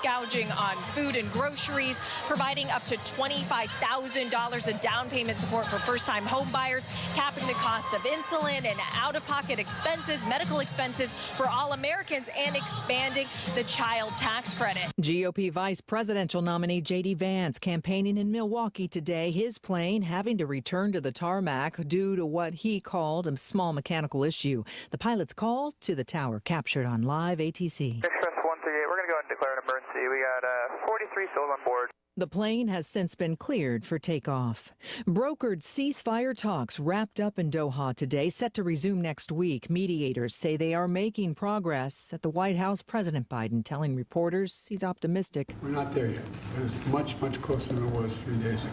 gouging on food and groceries, providing up to $25,000 in down payment support for first-time home buyers, capping the cost of insulin and out-of-pocket expenses, medical expenses for all Americans, and expanding the child tax credit. GOP Vice Presidential nominee J.D. Vance campaigning in Milwaukee today, his plane having to return to the tarmac due to what he called a small mechanical issue. The pilot's call to the tower captured on live ATC. Express 138, we're going to go ahead and declare an emergency. We got 43 souls on board. The plane has since been cleared for takeoff. Brokered ceasefire talks wrapped up in Doha today, set to resume next week. Mediators say they are making progress. At the White House, President Biden telling reporters he's optimistic. We're not there yet, but it's much, much closer than it was 3 days ago.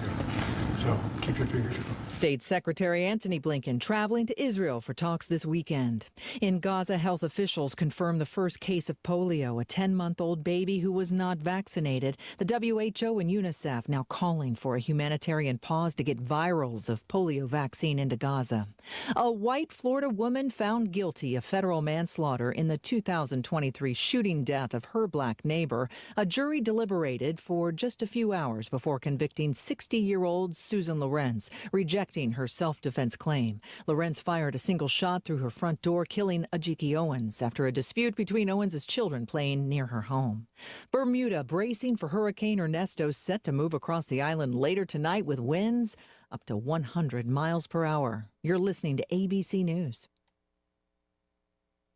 So keep your fingers crossed. State Secretary Antony Blinken traveling to Israel for talks this weekend. In Gaza, health officials confirmed the first case of polio, a 10-month-old baby who was not vaccinated. The WHO and UNICEF now calling for a humanitarian pause to get virals of polio vaccine into Gaza. A white Florida woman found guilty of federal manslaughter in the 2023 shooting death of her black neighbor. A jury deliberated for just a few hours before convicting 60-year-old Susan Lorenz, rejecting her self-defense claim. Lorenz fired a single shot through her front door, killing Ajiki Owens after a dispute between Owens' children playing near her home. Bermuda bracing for Hurricane Ernesto, set to move across the island later tonight with winds up to 100 miles per hour. You're listening to ABC News.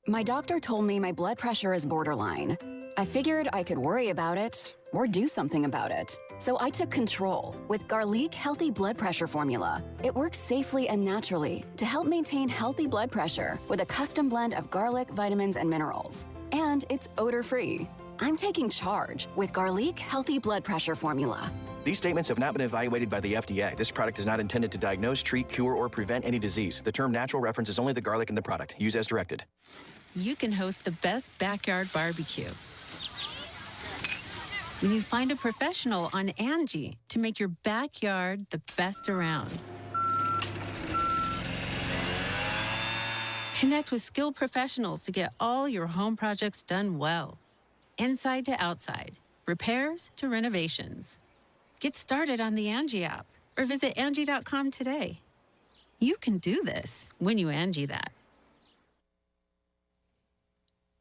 My doctor told me my blood pressure is borderline. I figured I could worry about it or do something about it. So I took control with Garlic Healthy Blood Pressure Formula. It works safely and naturally to help maintain healthy blood pressure with a custom blend of garlic, vitamins, and minerals. And it's odor-free. I'm taking charge with Garlic Healthy Blood Pressure Formula. These statements have not been evaluated by the FDA. This product is not intended to diagnose, treat, cure, or prevent any disease. The term natural references only the garlic in the product. Use as directed. You can host the best backyard barbecue when you find a professional on Angie to make your backyard the best around. Connect with skilled professionals to get all your home projects done well. Inside to outside, repairs to renovations. Get started on the Angie app or visit Angie.com today. You can do this when you Angie that.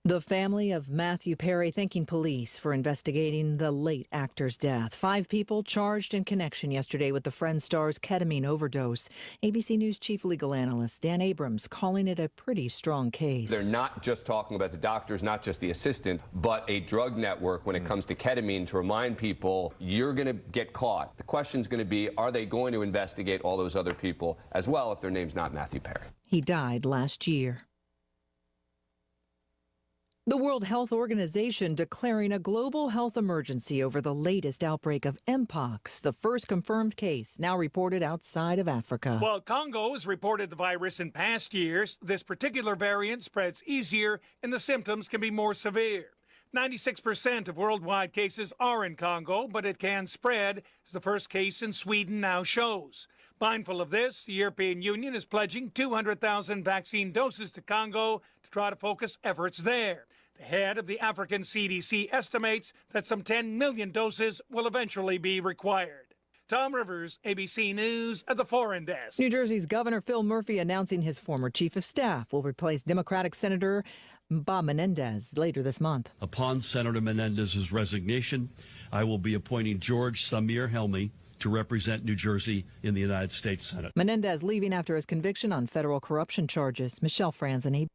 The family of Matthew Perry thanking police for investigating the late actor's death. 5 people charged in connection yesterday with the Friends star's ketamine overdose. ABC News chief legal analyst Dan Abrams calling it a pretty strong case. They're not just talking about the doctors, not just the assistant, but a drug network when it comes to ketamine to remind people you're going to get caught. The question's going to be, are they going to investigate all those other people as well if their name's not Matthew Perry? He died last year. The World Health Organization declaring a global health emergency over the latest outbreak of Mpox, the first confirmed case now reported outside of Africa. While Congo has reported the virus in past years, this particular variant spreads easier and the symptoms can be more severe. 96% of worldwide cases are in Congo, but it can spread, as the first case in Sweden now shows. Mindful of this, the European Union is pledging 200,000 vaccine doses to Congo to try to focus efforts there. The head of the African CDC estimates that some 10 million doses will eventually be required. Tom Rivers, ABC News at the Foreign Desk. New Jersey's Governor Phil Murphy announcing his former chief of staff will replace Democratic Senator Bob Menendez later this month. Upon Senator Menendez's resignation, I will be appointing George Samir Helmy to represent New Jersey in the United States Senate. Menendez leaving after his conviction on federal corruption charges. Michelle Franzen.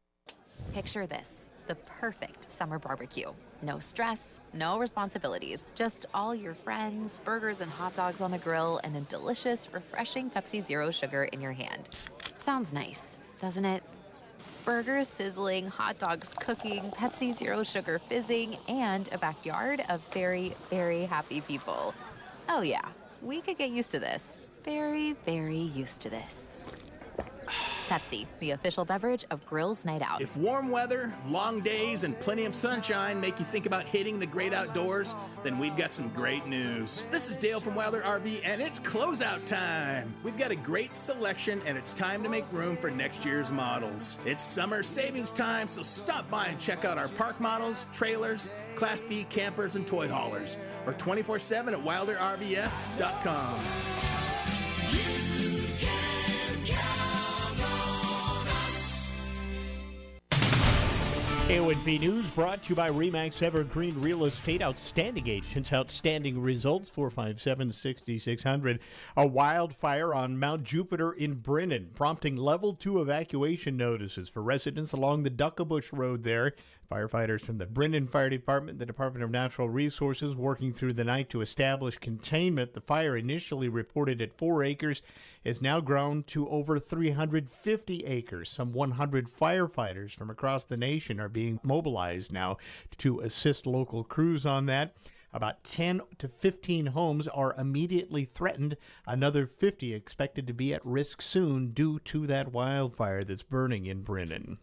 Picture this, the perfect summer barbecue. No stress, no responsibilities, just all your friends, burgers and hot dogs on the grill, and a delicious, refreshing Pepsi Zero Sugar in your hand. Sounds nice, doesn't it? Burgers sizzling, hot dogs cooking, Pepsi Zero Sugar fizzing, and a backyard of very, very happy people. Oh yeah, we could get used to this. Very, very used to this. Pepsi, the official beverage of Grill's Night Out. If warm weather, long days, and plenty of sunshine make you think about hitting the great outdoors, then we've got some great news. This is Dale from Wilder RV, and it's closeout time. We've got a great selection, and it's time to make room for next year's models. It's summer savings time, so stop by and check out our park models, trailers, Class B campers and toy haulers, or 24/7 at wilderrvs.com. KONP News brought to you by RE/MAX Evergreen Real Estate. Outstanding agents, outstanding results. 457-6600. A wildfire on Mount Jupiter in Brennan, prompting level 2 evacuation notices for residents along the Duckabush Road there. Firefighters from the Brennan Fire Department, the Department of Natural Resources, working through the night to establish containment. The fire, initially reported at 4 acres, is now grown to over 350 acres. Some 100 firefighters from across the nation are being mobilized now to assist local crews on that. About 10 to 15 homes are immediately threatened. Another 50 expected to be at risk soon due to that wildfire that's burning in Brennan.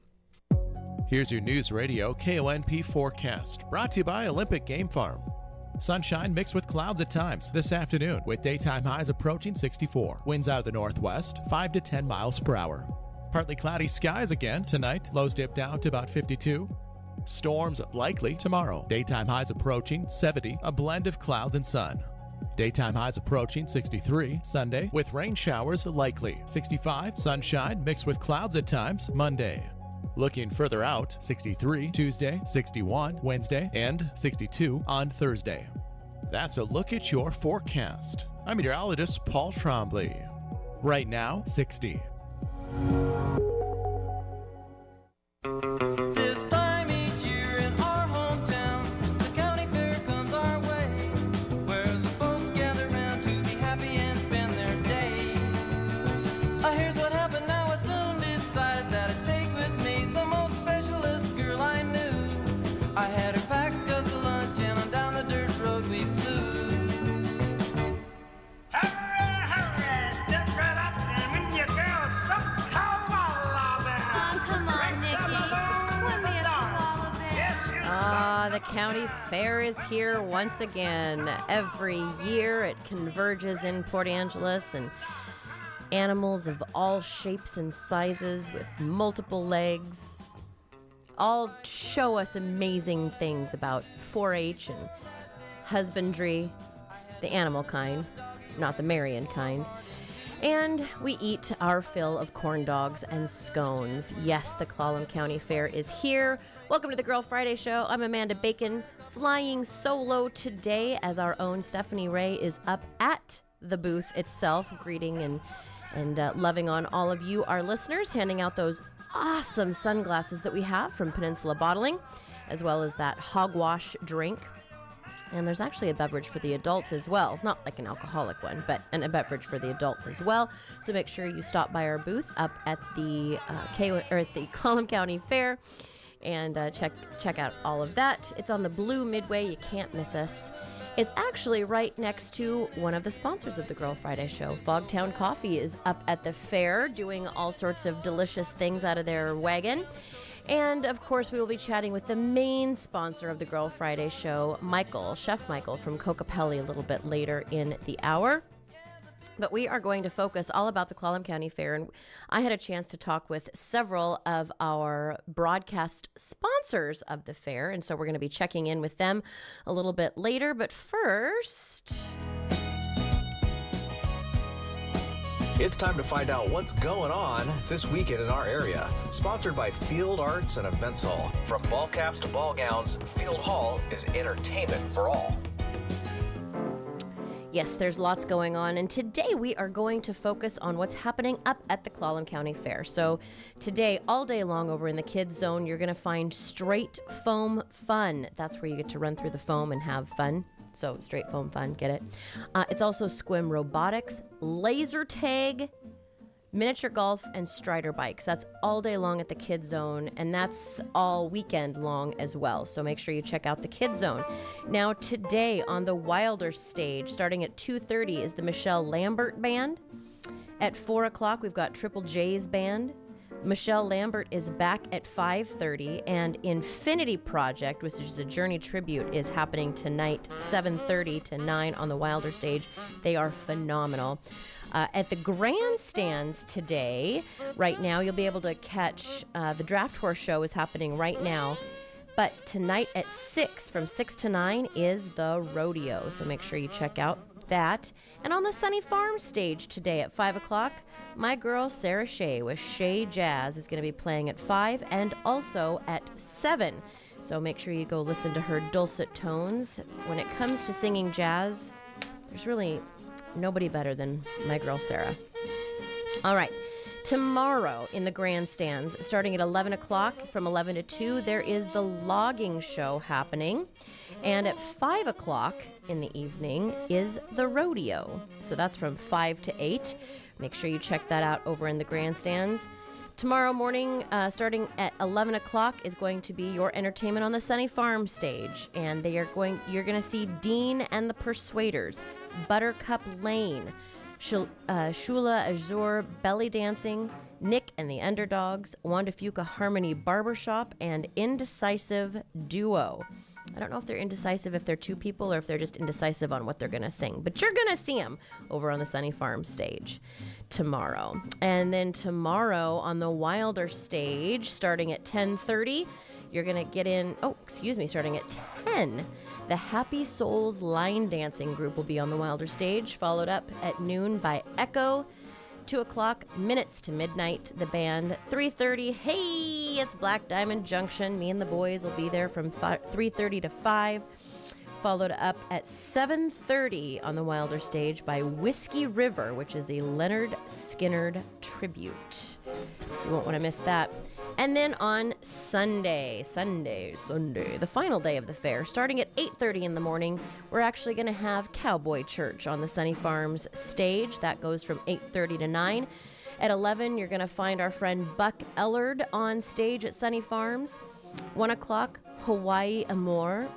Here's your News Radio KONP forecast, brought to you by Olympic Game Farm. Sunshine mixed with clouds at times this afternoon, with daytime highs approaching 64. Winds out of the northwest, 5 to 10 miles per hour. Partly cloudy skies again tonight. Lows dip down to about 52. Storms likely tomorrow. Daytime highs approaching 70, a blend of clouds and sun. Daytime highs approaching 63 Sunday, with rain showers likely. 65, sunshine mixed with clouds at times Monday. Looking further out, 63 Tuesday, 61 Wednesday, and 62 on Thursday. That's a look at your forecast. I'm meteorologist Paul Trombley. Right now, 60. This time each year in our hometown, the county fair comes our way, where the folks gather around to be happy and spend their day. Here's what happened now, I soon decided that I'd take with me the most specialist girl I knew. I had her packed us a lunch and on down the dirt road we flew. Hurry, hurry, step right up and when your girl's stuffed, call Walla Bear. Oh, come on, Nikki. Let me at the Walla Bear. The county fair is here once again. Every year it converges in Port Angeles, and animals of all shapes and sizes with multiple legs all show us amazing things about 4-H and husbandry, the animal kind, not the Marion kind. And we eat our fill of corn dogs and scones. Yes, the Clallam County Fair is here. Welcome to the Girl Friday Show. I'm Amanda Bacon, flying solo today as our own Stephanie Ray is up at the booth itself, greeting and loving on all of you, our listeners, handing out those awesome sunglasses that we have from Peninsula Bottling, as well as that hogwash drink. And there's actually a beverage for the adults as well. Not like an alcoholic one, but a beverage for the adults as well. So make sure you stop by our booth up at the Clallam County Fair and check out all of that. It's on the Blue Midway. You can't miss us. It's actually right next to one of the sponsors of the Girl Friday Show. Fogtown Coffee is up at the fair doing all sorts of delicious things out of their wagon. And, of course, we will be chatting with the main sponsor of the Girl Friday Show, Chef Michael from Cocapelli, a little bit later in the hour. But we are going to focus all about the Clallam County Fair, and I had a chance to talk with several of our broadcast sponsors of the fair, and so we're going to be checking in with them a little bit later. But first, it's time to find out what's going on this weekend in our area. Sponsored by Field Arts and Events Hall. From ball caps to ball gowns, Field Hall is entertainment for all. yes, there's lots going on, and today we are going to focus on what's happening up at the Clallam County Fair. So today, all day long over in the kids zone, you're going to find straight foam fun. That's where you get to run through the foam and have fun. So straight foam fun, get it? It's also Squim Robotics, laser tag, miniature golf, and Strider bikes. That's all day long at the Kids Zone, and that's all weekend long as well. So make sure you check out the Kids Zone. Now today on the Wilder stage, starting at 2:30, is the Michelle Lambert Band. At 4 o'clock, we've got Triple J's Band. Michelle Lambert is back at 5:30, and Infinity Project, which is a Journey tribute, is happening tonight, 7:30 to 9 on the Wilder stage. They are phenomenal. At the grandstands today, right now, you'll be able to catch the Draft Horse Show is happening right now. But tonight at 6, from 6 to 9, is the rodeo. So make sure you check out that. And on the Sunny Farm stage today at 5 o'clock, my girl Sarah Shea with Shea Jazz is going to be playing at 5 and also at 7. So make sure you go listen to her dulcet tones. When it comes to singing jazz, there's really nobody better than my girl Sarah. All right. Tomorrow in the grandstands, starting at 11 o'clock, from 11 to 2, there is the logging show happening. And at 5 o'clock in the evening is the rodeo. So that's from 5 to 8. Make sure you check that out over in the grandstands. Tomorrow morning, starting at 11 o'clock, is going to be your entertainment on the Sunny Farm stage. And you're going to see Dean and the Persuaders, Buttercup Lane, Shula Azur belly dancing, Nick and the Underdogs, Wanda Fuca Harmony Barbershop, and Indecisive Duo. I don't know if they're indecisive if they're two people or if they're just indecisive on what they're going to sing. But you're going to see them over on the Sunny Farm stage tomorrow. And then tomorrow on the Wilder stage, starting at 10:30, you're going to get in, starting at 10. The Happy Souls line dancing group will be on the Wilder stage, followed up at noon by Echo. 2 o'clock, Minutes to Midnight, the band. 3:30, hey, it's Black Diamond Junction. Me and the boys will be there from 3:30 to 5. Followed up at 7:30 on the Wilder stage by Whiskey River, which is a Leonard Skinner tribute. So you won't want to miss that. And then on Sunday, the final day of the fair, starting at 8:30 in the morning, we're actually going to have Cowboy Church on the Sunny Farms stage. That goes from 8:30 to 9. At 11, you're going to find our friend Buck Ellard on stage at Sunny Farms. 1 o'clock, Hawaii Amore.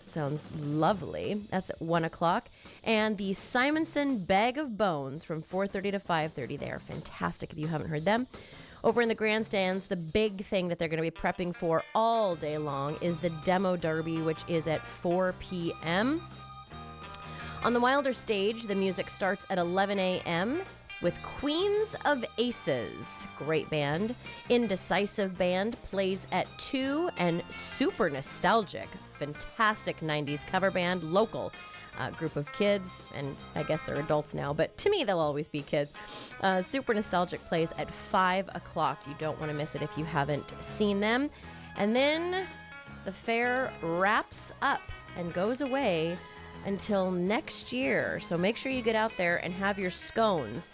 Sounds lovely. That's at 1 o'clock. And the Simonson Bag of Bones from 4:30 to 5:30. They are fantastic if you haven't heard them. Over in the grandstands, the big thing that they're going to be prepping for all day long is the Demo Derby, which is at 4 p.m. On the Wilder stage, the music starts at 11 a.m. with Queens of Aces, great band. Indecisive Band plays at 2, and Super Nostalgic, fantastic 90s cover band, local group of kids, and I guess they're adults now, but to me they'll always be kids. Super Nostalgic plays at 5 o'clock. You don't want to miss it if you haven't seen them. And then the fair wraps up and goes away until next year. So make sure you get out there and have your scones.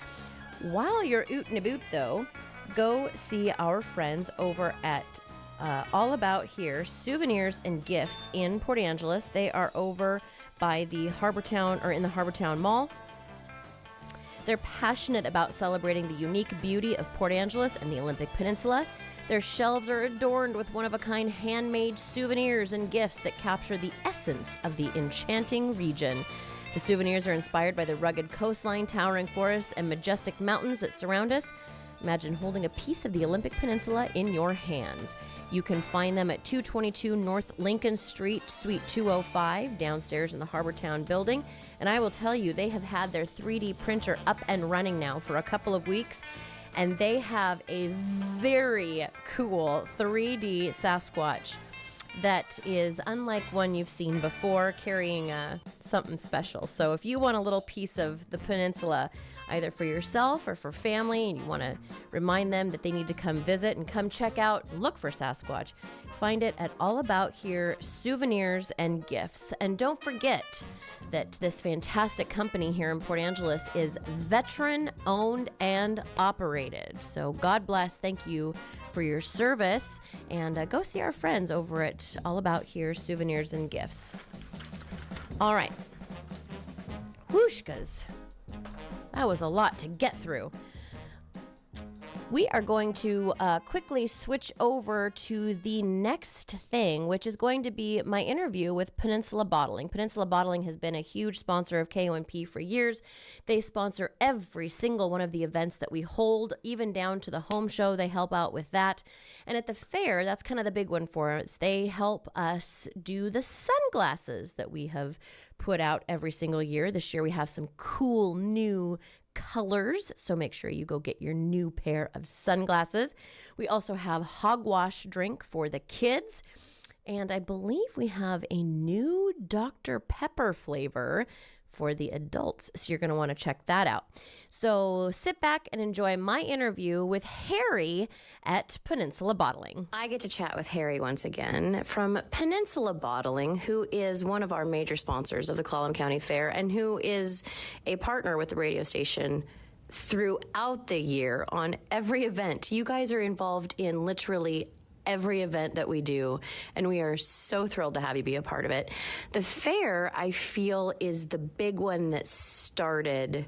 While you're ootin' aboot, though, go see our friends over at All About Here Souvenirs and Gifts in Port Angeles. They are over by the Harbortown, or in the Harbortown Mall. They're passionate about celebrating the unique beauty of Port Angeles and the Olympic Peninsula. Their shelves are adorned with one-of-a-kind handmade souvenirs and gifts that capture the essence of the enchanting region. The souvenirs are inspired by the rugged coastline, towering forests, and majestic mountains that surround us. Imagine holding a piece of the Olympic Peninsula in your hands. You can find them at 222 North Lincoln Street, Suite 205, downstairs in the Harbortown building. And I will tell you, they have had their 3D printer up and running now for a couple of weeks. And they have a very cool 3D Sasquatch that is unlike one you've seen before, carrying something special. So if you want a little piece of the peninsula, either for yourself or for family, and you want to remind them that they need to come visit and come check out, look for Sasquatch, find it at All About Here Souvenirs and Gifts. And don't forget that this fantastic company here in Port Angeles is veteran owned and operated. So God bless. Thank you for your service, and go see our friends over at All About Here Souvenirs and Gifts. All right. Whooshkas. That was a lot to get through. We are going to quickly switch over to the next thing, which is going to be my interview with Peninsula Bottling. Peninsula Bottling has been a huge sponsor of KONP for years. They sponsor every single one of the events that we hold, even down to the home show. They help out with that. And at the fair, that's kind of the big one for us. They help us do the sunglasses that we have put out every single year. This year we have some cool new colors, so make sure you go get your new pair of sunglasses. We also have hogwash drink for the kids. And I believe we have a new Dr. Pepper flavor for the adults. So you're going to want to check that out. So sit back and enjoy my interview with Harry at Peninsula Bottling. I get to chat with Harry once again from Peninsula Bottling, who is one of our major sponsors of the Clallam County Fair and who is a partner with the radio station throughout the year on every event. You guys are involved in literally every event that we do, and we are so thrilled to have you be a part of it. The fair, I feel, is the big one that started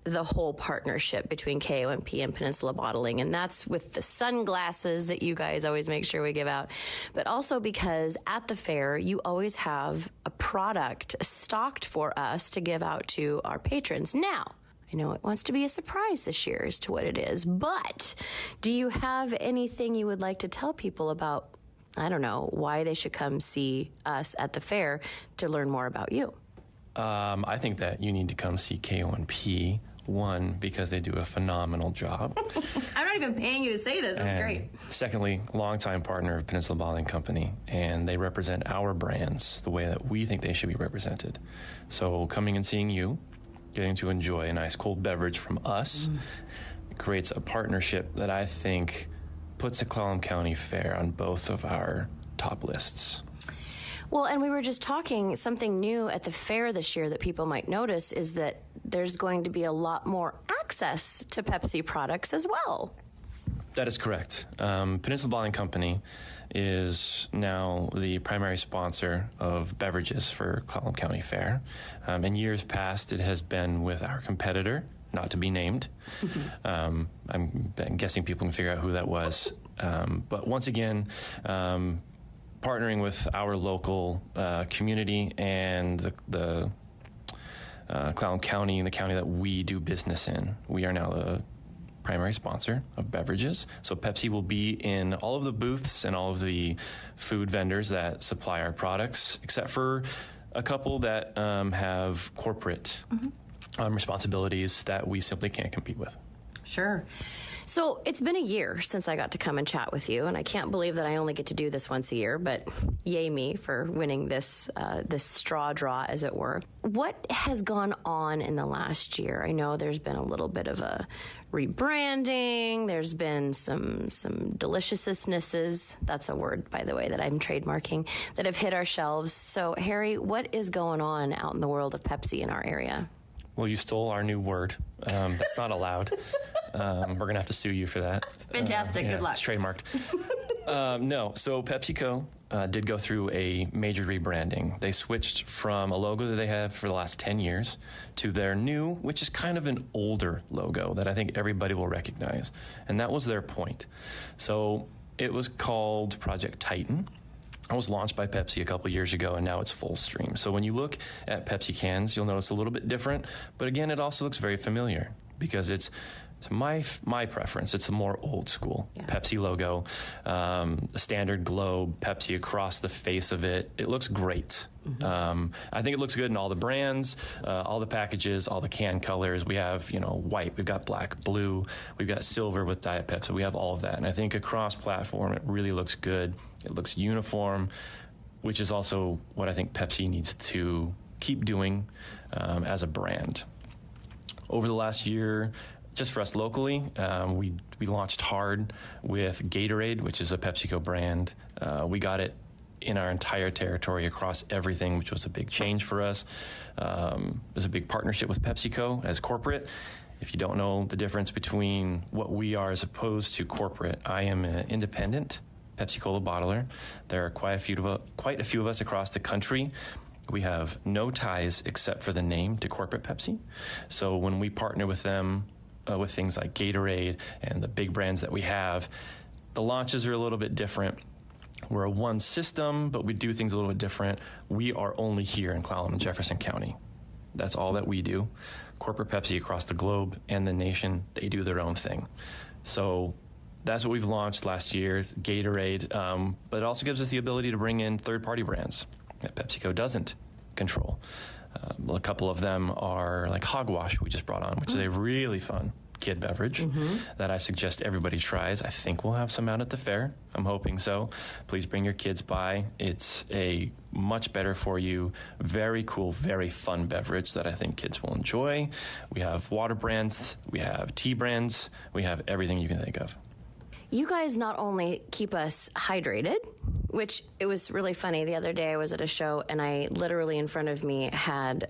the whole partnership between KONP and Peninsula Bottling, and that's with the sunglasses that you guys always make sure we give out, but also because at the fair, you always have a product stocked for us to give out to our patrons. Now, I know it wants to be a surprise this year as to what it is, but do you have anything you would like to tell people about, I don't know, why they should come see us at the fair to learn more about you? I think that you need to come see KONP, one, because they do a phenomenal job. I'm not even paying you to say this. That's great. Secondly, longtime partner of Peninsula Bottling Company, and they represent our brands the way that we think they should be represented. So coming and seeing you, getting to enjoy a nice cold beverage from us creates a partnership that I think puts the Clallam County Fair on both of our top lists. Well, and we were just talking, something new at the fair this year that people might notice is that there's going to be a lot more access to Pepsi products as well. That is correct. Peninsula Bottling Company is now the primary sponsor of beverages for Clallam County Fair. In years past, it has been with our competitor, not to be named. I'm guessing people can figure out who that was. But once again, partnering with our local community and the Clallam County, the county that we do business in, we are now the primary sponsor of beverages. So Pepsi will be in all of the booths and all of the food vendors that supply our products, except for a couple that have corporate responsibilities that we simply can't compete with. Sure. So it's been a year since I got to come and chat with you, and I can't believe that I only get to do this once a year, but yay me for winning this straw draw, as it were. What has gone on in the last year? I know there's been a little bit of a rebranding. There's been some deliciousnesses, that's a word, by the way, that I'm trademarking, that have hit our shelves. So, Harry, what is going on out in the world of Pepsi in our area? Well, you stole our new word. That's not allowed. We're going to have to sue you for that. Fantastic. Good luck. It's trademarked. No. So PepsiCo did go through a major rebranding. They switched from a logo that they have for the last 10 years to their new, which is kind of an older logo that I think everybody will recognize. And that was their point. So it was called Project Titan. It was launched by Pepsi a couple years ago, and now it's full stream. So when you look at Pepsi cans, you'll notice a little bit different. But again, it also looks very familiar because it's to my preference, it's a more old school Pepsi logo, a standard globe, Pepsi across the face of it. It looks great. I think it looks good in all the brands, all the packages, all the can colors. We have, white, we've got black, blue, we've got silver with Diet Pepsi. We have all of that. And I think across platform, it really looks good. It looks uniform, which is also what I think Pepsi needs to keep doing as a brand. Over the last year, just for us locally, we launched hard with Gatorade, which is a PepsiCo brand. We got it in our entire territory across everything, which was a big change for us. It was a big partnership with PepsiCo as corporate. If you don't know the difference between what we are as opposed to corporate, I am an independent Pepsi-Cola bottler. There are quite a few of us across the country. We have no ties except for the name to corporate Pepsi. So when we partner with them, with things like Gatorade and the big brands that we have, the launches are a little bit different. We're a one system, but we do things a little bit different. We are only here in Clallam and Jefferson County. That's all that we do. Corporate Pepsi across the globe and the nation, they do their own thing. So that's what we've launched last year, Gatorade, but it also gives us the ability to bring in third-party brands that PepsiCo doesn't control. A couple of them are like Hogwash we just brought on, which is a really fun kid beverage that I suggest everybody tries. I think we'll have some out at the fair. I'm hoping so. Please bring your kids by. It's a much better for you, very cool, very fun beverage that I think kids will enjoy. We have water brands, we have tea brands, we have everything you can think of. You guys not only keep us hydrated, which it was really funny. The other day I was at a show and I literally in front of me had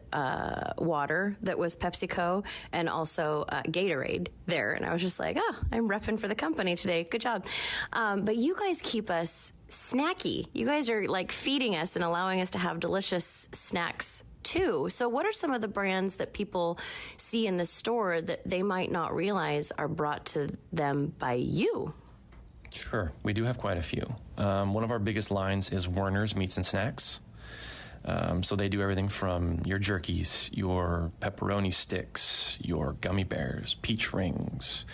water that was PepsiCo and also Gatorade there. And I was just like, oh, I'm repping for the company today. Good job. But you guys keep us snacky. You guys are like feeding us and allowing us to have delicious snacks too. So what are some of the brands that people see in the store that they might not realize are brought to them by you? Sure, we do have quite a few. One of our biggest lines is Werner's Meats and Snacks. So they do everything from your jerkies, your pepperoni sticks, your gummy bears, peach rings,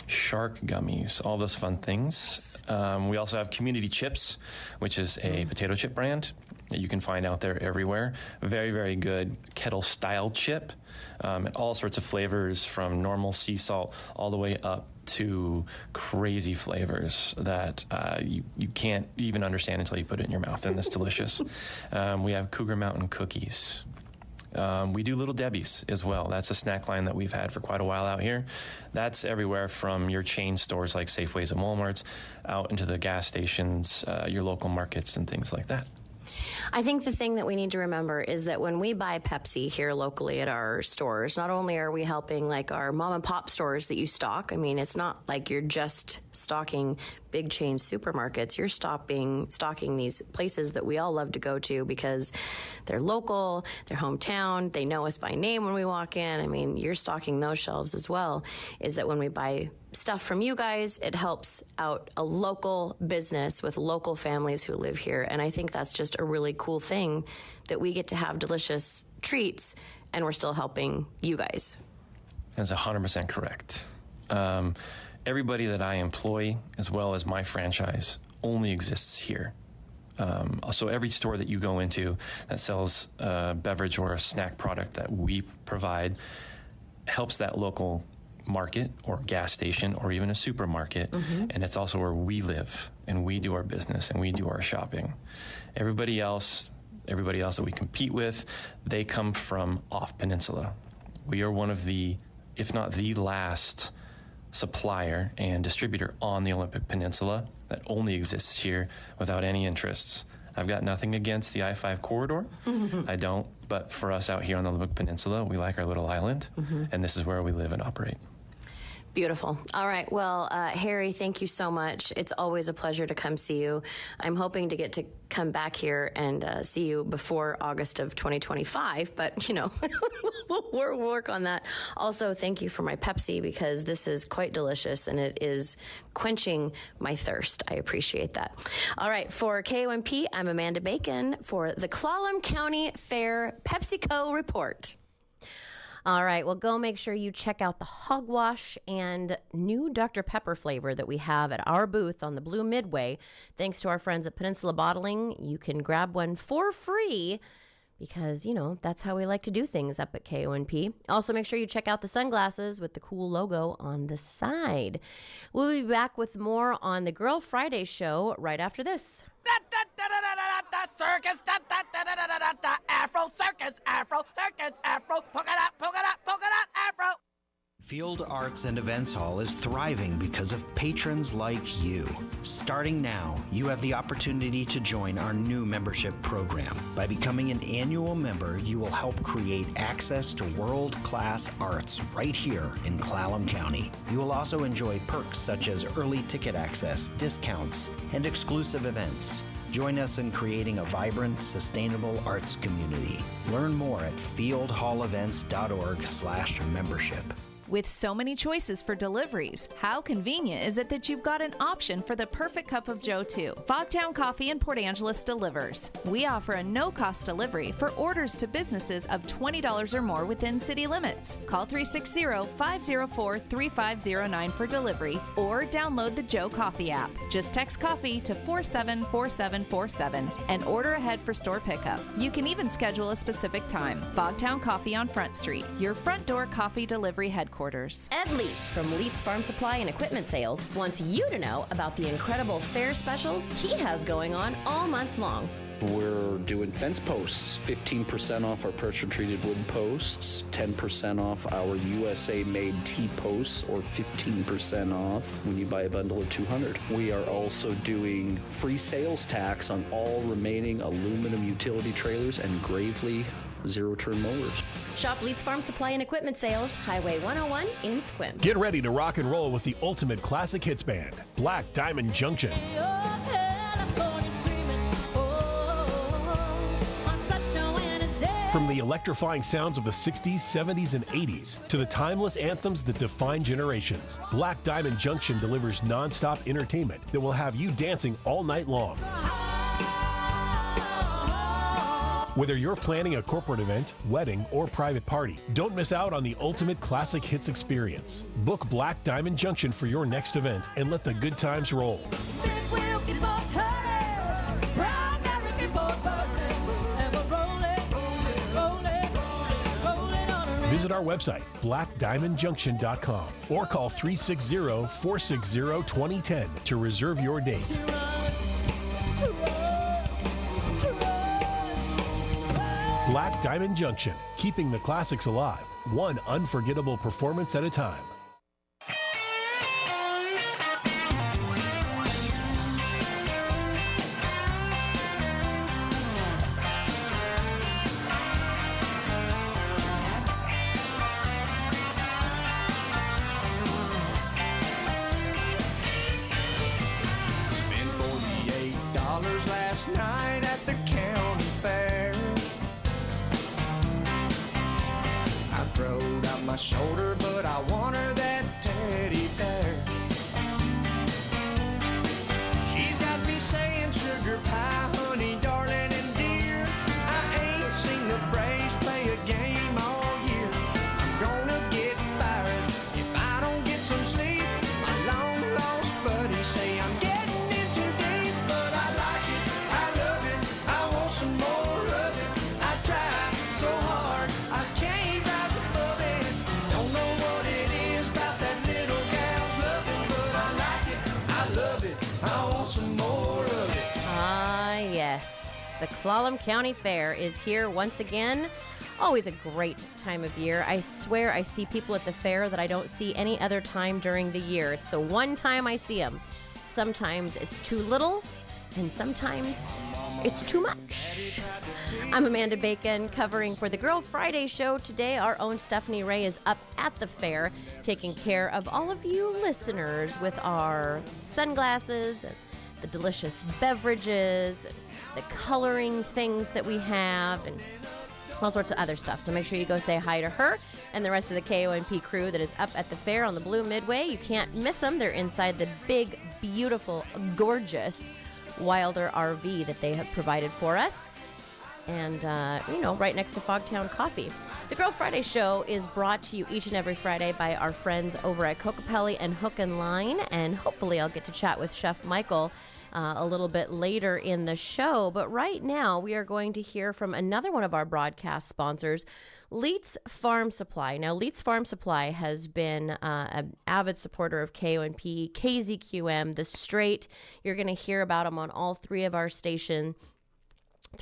shark gummies, all those fun things. We also have Community Chips, which is a potato chip brand that you can find out there everywhere. Very, very good kettle-style chip. And all sorts of flavors from normal sea salt all the way up to crazy flavors that you can't even understand until you put it in your mouth, and it's delicious. We have Cougar Mountain cookies. We do Little Debbie's as well. That's a snack line that we've had for quite a while out here. That's everywhere from your chain stores like Safeways and Walmarts out into the gas stations, your local markets and things like that. I think the thing that we need to remember is that when we buy Pepsi here locally at our stores, not only are we helping like our mom and pop stores that you stock, I mean, it's not like you're just stocking big chain supermarkets. You're stocking these places that we all love to go to because they're local, they're hometown, they know us by name when we walk in. I mean, you're stocking those shelves as well. Is that when we buy stuff from you guys, it helps out a local business with local families who live here. And I think that's just a really cool thing that we get to have delicious treats and we're still helping you guys. That's 100% correct. Everybody that I employ, as well as my franchise, only exists here. So every store that you go into that sells a beverage or a snack product that we provide helps that local market or gas station or even a supermarket. And it's also where we live and we do our business and we do our shopping. Everybody else that we compete with, they come from off peninsula. We are one of the, if not the last supplier and distributor on the Olympic Peninsula that only exists here without any interests. I've got nothing against the I-5 corridor. I don't, but for us out here on the Olympic Peninsula, we like our little island, and this is where we live and operate. Beautiful. All right. Well, Harry, thank you so much. It's always a pleasure to come see you. I'm hoping to get to come back here and see you before August of 2025, but, you know, we'll work on that. Also, thank you for my Pepsi because this is quite delicious and it is quenching my thirst. I appreciate that. All right. For KONP, I'm Amanda Bacon for the Clallam County Fair PepsiCo Report. All right, well, go make sure you check out the hogwash and new Dr. Pepper flavor that we have at our booth on the Blue Midway. Thanks to our friends at Peninsula Bottling, you can grab one for free because, you know, that's how we like to do things up at KONP. Also, make sure you check out the sunglasses with the cool logo on the side. We'll be back with more on the Girl Friday show right after this. Circus, Afro circus, Afro circus, Afro, polka dot, Afro. Field Arts and Events Hall is thriving because of patrons like you. Starting now, you have the opportunity to join our new membership program. By becoming an annual member, you will help create access to world-class arts right here in Clallam County. You will also enjoy perks such as early ticket access, discounts, and exclusive events. Join us in creating a vibrant, sustainable arts community. Learn more at fieldhallevents.org/membership. With so many choices for deliveries, how convenient is it that you've got an option for the perfect cup of Joe, too? Fogtown Coffee in Port Angeles delivers. We offer a no-cost delivery for orders to businesses of $20 or more within city limits. Call 360-504-3509 for delivery or download the Joe Coffee app. Just text coffee to 474747 and order ahead for store pickup. You can even schedule a specific time. Fogtown Coffee on Front Street, your front door coffee delivery headquarters. headquarters. Ed Leitz from Leitz Farm Supply and Equipment Sales wants you to know about the incredible fair specials he has going on all month long. We're doing fence posts, 15% off our pressure-treated wood posts, 10% off our USA-made T-posts, or 15% off when you buy a bundle of 200. We are also doing free sales tax on all remaining aluminum utility trailers and Gravely zero-turn mowers. Shop Leitz Farm Supply and Equipment Sales, Highway 101 in Sequim. Get ready to rock and roll with the ultimate classic hits band, Black Diamond Junction. From the electrifying sounds of the 60s, 70s, and 80s to the timeless anthems that define generations, Black Diamond Junction delivers non-stop entertainment that will have you dancing all night long. Whether you're planning a corporate event, wedding, or private party, don't miss out on the ultimate classic hits experience. Book Black Diamond Junction for your next event and let the good times roll. Visit our website, blackdiamondjunction.com, or call 360-460-2010 to reserve your date. Black Diamond Junction, keeping the classics alive, one unforgettable performance at a time. Spent $48 last night at the county fair. I throwed out my shoulder, but I want her that teddy bear. She's got me saying sugar pie, honey, darling, and dear. I ain't seen the Braves play a game all year. I'm gonna get fired if I don't get some sleep. My long lost buddies say I'm getting in too deep, but I like it, I love it, I want some more of it. I try so hard, I can't rise above it. Don't know what it is about that little gal's loving, but I like it, I love it, I want some more of it. Ah, yes. The Clallam County Fair is here once again. Always a great time of year. I swear I see people at the fair that I don't see any other time during the year. It's the one time I see them. Sometimes it's too little, and sometimes it's too much. I'm Amanda Bacon, covering for the Girl Friday show today. Our own Stephanie Ray is up at the fair, taking care of all of you listeners with our sunglasses, and the delicious beverages, and the coloring things that we have, and all sorts of other stuff. So make sure you go say hi to her and the rest of the KONP crew that is up at the fair on the Blue Midway. You can't miss them. They're inside the big, beautiful, gorgeous Wilder RV that they have provided for us. And, right next to Fogtown Coffee. The Girl Friday show is brought to you each and every Friday by our friends over at Kokopelli and Hook and Line. And hopefully I'll get to chat with Chef Michael a little bit later in the show. But right now, we are going to hear from another one of our broadcast sponsors, Leitz Farm Supply. Now, Leitz Farm Supply has been an avid supporter of KONP, KZQM, The Straight. You're going to hear about them on all three of our stations.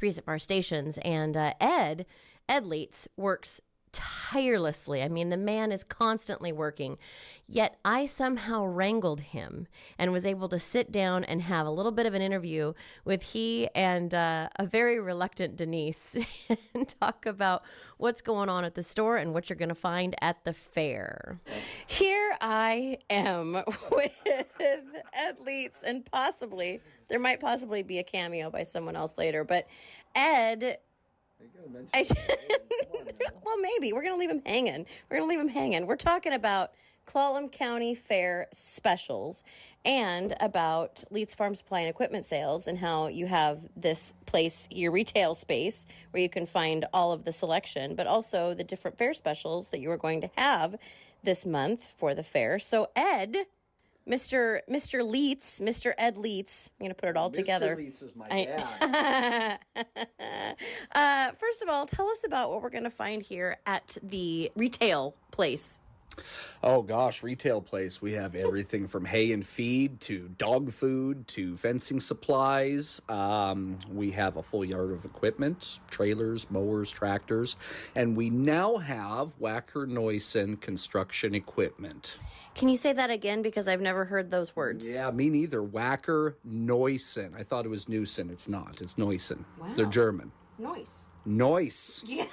And Ed Leitz works tirelessly. I mean, the man is constantly working. Yet I somehow wrangled him and was able to sit down and have a little bit of an interview with he and a very reluctant Denise and talk about what's going on at the store and what you're going to find at the fair. Here I am with Ed Leitz, and there might possibly be a cameo by someone else later, but Ed... well, maybe. We're going to leave him hanging. We're talking about Clallam County Fair specials and about Leitz Farm Supply and Equipment Sales and how you have this place, your retail space, where you can find all of the selection, but also the different fair specials that you are going to have this month for the fair. So, Ed... Mr. Leitz, Mr. Ed Leitz. I'm going to put it all together. Mr. Leitz is my dad. First of all, tell us about what we're going to find here at the retail place. Oh gosh, retail place. We have everything from hay and feed to dog food to fencing supplies. We have a full yard of equipment, trailers, mowers, tractors, and we now have Wacker Neuson construction equipment. Can you say that again? Because I've never heard those words. Yeah, me neither. Wacker Neuson. I thought it was Neuson. It's not. It's Neuson. Wow. They're German. Noise. Noise. Yeah.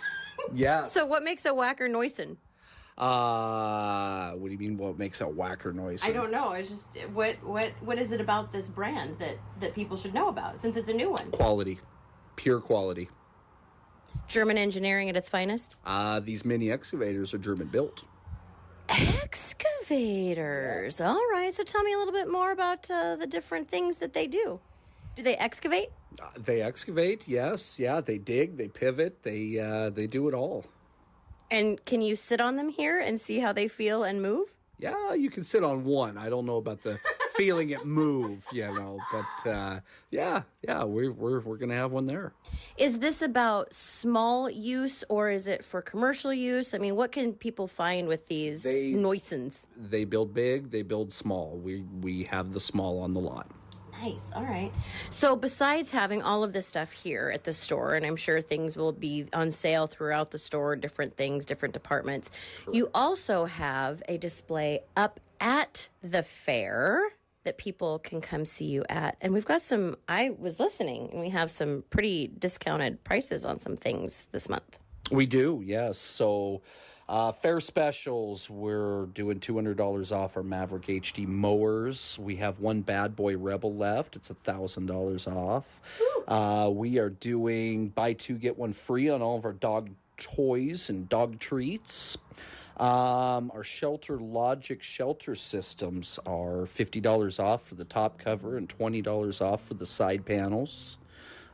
Yes. So what makes a Wacker Neuson? What do you mean? What makes a Wacker Neuson? I don't know. It's just what is it about this brand that people should know about since it's a new one? Quality, pure quality. German engineering at its finest. These mini excavators are German built. Excavators. All right. So tell me a little bit more about the different things that they do. Do they excavate? They excavate. Yes. Yeah. They dig. They pivot. They do it all. And can you sit on them here and see how they feel and move? Yeah, you can sit on one. I don't know about the feeling it move, but yeah, we're gonna have one there. Is this about small use or is it for commercial use? I mean, what can people find with these Neusons? They build big, they build small. We have the small on the lot. Nice. All right. So besides having all of this stuff here at the store, and I'm sure things will be on sale throughout the store, different things, different departments, you also have a display up at the fair that people can come see you at. And we've got I was listening, and we have some pretty discounted prices on some things this month. We do, yes. So fair specials, we're doing $200 off our Maverick HD mowers. We have one Bad Boy Rebel left. It's $1,000 off. We are doing buy two, get one free on all of our dog toys and dog treats. Our Shelter Logic shelter systems are $50 off for the top cover and $20 off for the side panels.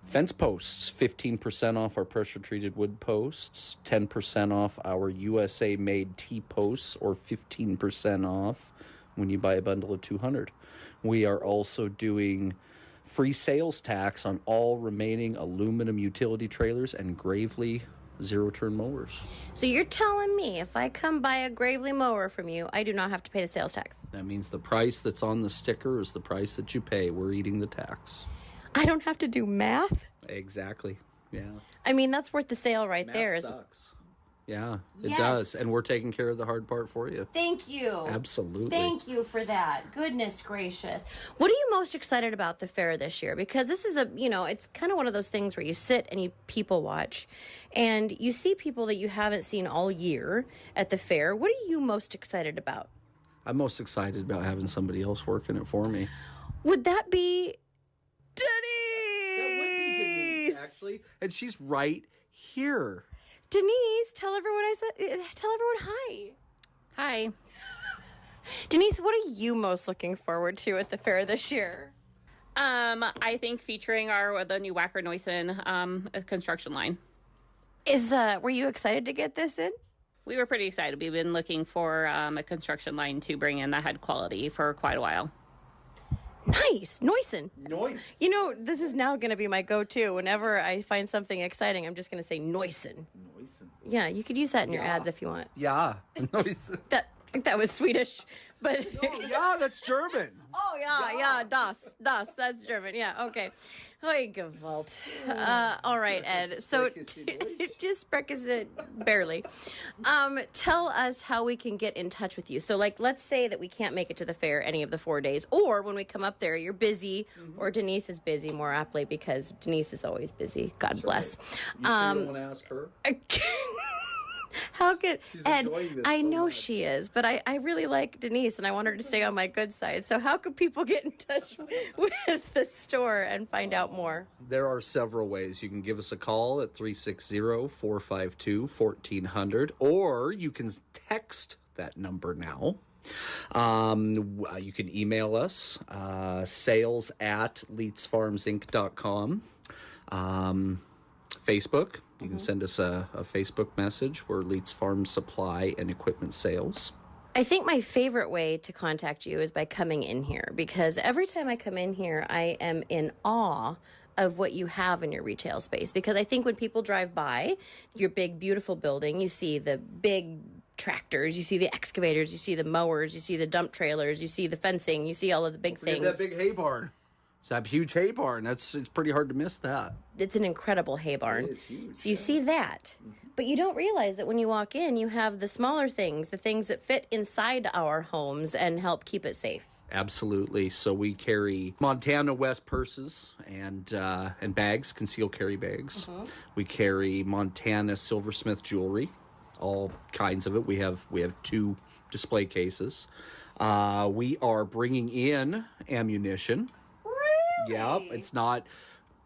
Fence posts, 15% off our pressure-treated wood posts, 10% off our USA-made T-posts, or 15% off when you buy a bundle of 200. We are also doing free sales tax on all remaining aluminum utility trailers and Gravely zero-turn mowers. So you're telling me if I come buy a Gravely mower from you, I do not have to pay the sales tax? That means the price that's on the sticker is the price that you pay. We're eating the tax. I don't have to do math? Exactly, yeah. I mean, that's worth the sale right Math there. Sucks. Yeah, it Yes. does. And we're taking care of the hard part for you. Thank you. Absolutely. Thank you for that. Goodness gracious. What are you most excited about the fair this year? Because this is it's kind of one of those things where you sit and you people watch and you see people that you haven't seen all year at the fair. What are you most excited about? I'm most excited about having somebody else working it for me. Would that be Denise? That would be Denise, actually. And she's right here. Denise, tell everyone hi. Hi. Denise, what are you most looking forward to at the fair this year? I think featuring the new Wacker Neuson construction line. Were you excited to get this in? We were pretty excited. We've been looking for a construction line to bring in that had quality for quite a while. Nice. Neuson. Noise. This is now going to be my go-to. Whenever I find something exciting, I'm just going to say Neuson. Neuson. Yeah, you could use that in your ads if you want. Yeah. Neuson. I think that was Swedish, but... Oh, yeah, that's German. Oh, yeah, das, that's German, yeah, okay. Oy Gewalt. All right, Ed, so just sprechen it barely. Tell us how we can get in touch with you. So, let's say that we can't make it to the fair any of the 4 days, or when we come up there, you're busy, or Denise is busy more aptly, because Denise is always busy, God bless. You don't want to ask her? How could She's Ed? enjoying this I so know much. she is, but I really like Denise, and I want her to stay on my good side. So how could people get in touch with the store and find out more? There are several ways. You can give us a call at 360-452-1400, or you can text that number now. You can email us, sales@leetsfarmsinc.com. Facebook. You can send us a Facebook message. We're Leets Farm Supply and Equipment Sales. I think my favorite way to contact you is by coming in here, because every time I come in here, I am in awe of what you have in your retail space. Because I think when people drive by your big, beautiful building, you see the big tractors, you see the excavators, you see the mowers, you see the dump trailers, you see the fencing, you see all of the big things. That big hay barn. It's that huge hay barn. It's pretty hard to miss that. It's an incredible hay barn. It is huge. So you see that. But you don't realize that when you walk in, you have the smaller things, the things that fit inside our homes and help keep it safe. Absolutely. So we carry Montana West purses and bags, concealed carry bags. We carry Montana Silversmith jewelry, all kinds of it. We have 2 display cases. We are bringing in ammunition. Really? Yep. It's not